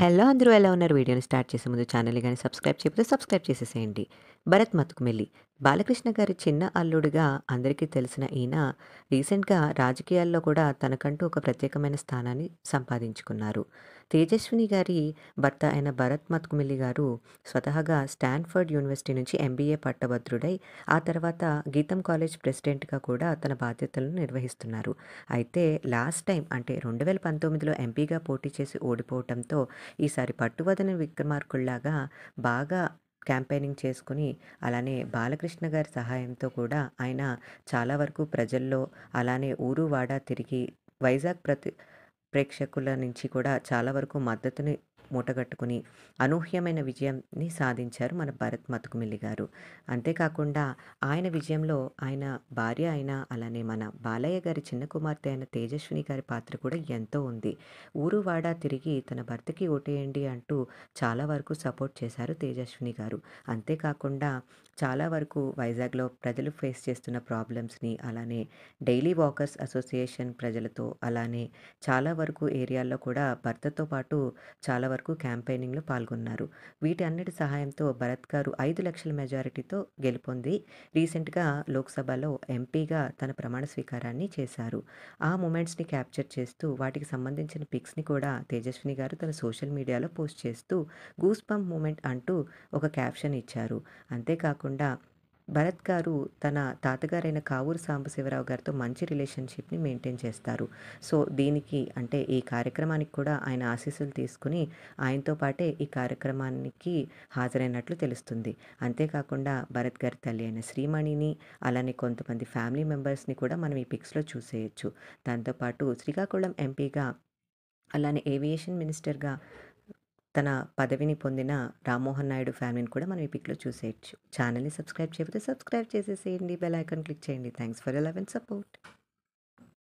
Hello అందరూ ఎలా ఉన్నారు? వీడియోని స్టార్ట్ చేసే ముందు ఛానల్‌ని గాని సబ్స్క్రైబ్ చేయకపోతే సబ్స్క్రైబ్ చేసేసేయండి. భరత్ మతుకుమెల్లి బాలకృష్ణ గారి చిన్న అల్లుడుగా అందరికీ తెలిసిన ఈయన రీసెంట్‌గా రాజకీయాల్లో కూడా తనకంటూ ఒక ప్రత్యేకమైన స్థానాన్ని సంపాదించుకున్నారు. తేజస్విని గారి భర్త అయిన భరత్ మతుకుమెల్లి గారు స్వతహాగా స్టాన్ఫర్డ్ యూనివర్సిటీ నుంచి ఎంబీఏ పట్టభద్రుడై ఆ తర్వాత గీతం కాలేజ్ ప్రెసిడెంట్‌గా కూడా తన బాధ్యతలను నిర్వహిస్తున్నారు. అయితే లాస్ట్ టైమ్ అంటే 2019లో ఎంపీగా పోటీ చేసి ఓడిపోవటంతో ఈసారి పట్టువదలని విక్రమార్కుడిలాగా బాగా క్యాంపెయినింగ్ చేసుకొని, అలానే బాలకృష్ణ గారి సహాయంతో కూడా ఆయన చాలా వరకు ప్రజల్లో, అలానే ఊరు వాడ తిరిగి వైజాగ్ ప్రేక్షకుల నుంచి కూడా చాలా వరకు మద్దతుని మూటగట్టుకుని, అనూహ్యమైన విజయాన్ని సాధించారు మన భరత్ మతుకుమిల్లి గారు. అంతేకాకుండా ఆయన విజయంలో ఆయన భార్య అయిన, అలానే మన బాలయ్య గారి చిన్న కుమార్తె అయిన తేజస్విని గారి పాత్ర కూడా ఎంతో ఉంది. ఊరు వాడ తిరిగి తన భర్తకి ఓటేయండి అంటూ చాలా వరకు సపోర్ట్ చేశారు తేజస్విని గారు. అంతేకాకుండా చాలా వరకు వైజాగ్‌లో ప్రజలు ఫేస్ చేస్తున్న ప్రాబ్లమ్స్‌ని, అలానే డైలీ వాకర్స్ అసోసియేషన్ ప్రజలతో, అలానే చాలా వరకు ఏరియాల్లో కూడా భర్తతో పాటు చాలా వరకు క్యాంపెయినింగ్‌లో పాల్గొన్నారు. వీటన్నిటి సహాయంతో భరత్ గారు 5,00,000 మెజారిటీతో గెలుపొంది రీసెంట్‌గా లోక్‌సభలో ఎంపీగా తన ప్రమాణ స్వీకారాన్ని చేశారు. ఆ మొమెంట్స్‌ని క్యాప్చర్ చేస్తూ వాటికి సంబంధించిన పిక్స్‌ని కూడా తేజస్విని గారు తన సోషల్ మీడియాలో పోస్ట్ చేస్తూ గూస్ బంప్ మూమెంట్ అంటూ ఒక క్యాప్షన్ ఇచ్చారు. అంతేకాకుండా భరత్ గారు తన తాతగారైన కావూరు సాంబశివరావు గారితో మంచి రిలేషన్‌షిప్‌ని మెయింటైన్ చేస్తారు. సో, దీనికి అంటే ఈ కార్యక్రమానికి కూడా ఆయన ఆశీస్సులు తీసుకొని ఆయనతో పాటే ఈ కార్యక్రమానికి హాజరైనట్లు తెలుస్తుంది. అంతేకాకుండా భరత్ గారి తల్లి అయిన శ్రీమణిని, అలానే కొంతమంది ఫ్యామిలీ మెంబర్స్‌ని కూడా మనం ఈ పిక్స్‌లో చూసేయొచ్చు. దాంతో పాటు శ్రీకాకుళం ఎంపీగా, అలానే ఏవియేషన్ మినిస్టర్‌గా తన పదవిని పొందిన రామ్మోహన్ నాయుడు ఫ్యామిలీని కూడా మనం ఈ పిక్‌లో చూసేయొచ్చు. ఛానెల్‌ని సబ్స్క్రైబ్ చేయకపోతే సబ్స్క్రైబ్ చేసేసేయండి. బెల్ ఐకాన్ క్లిక్ చేయండి. Thanks for your love and support.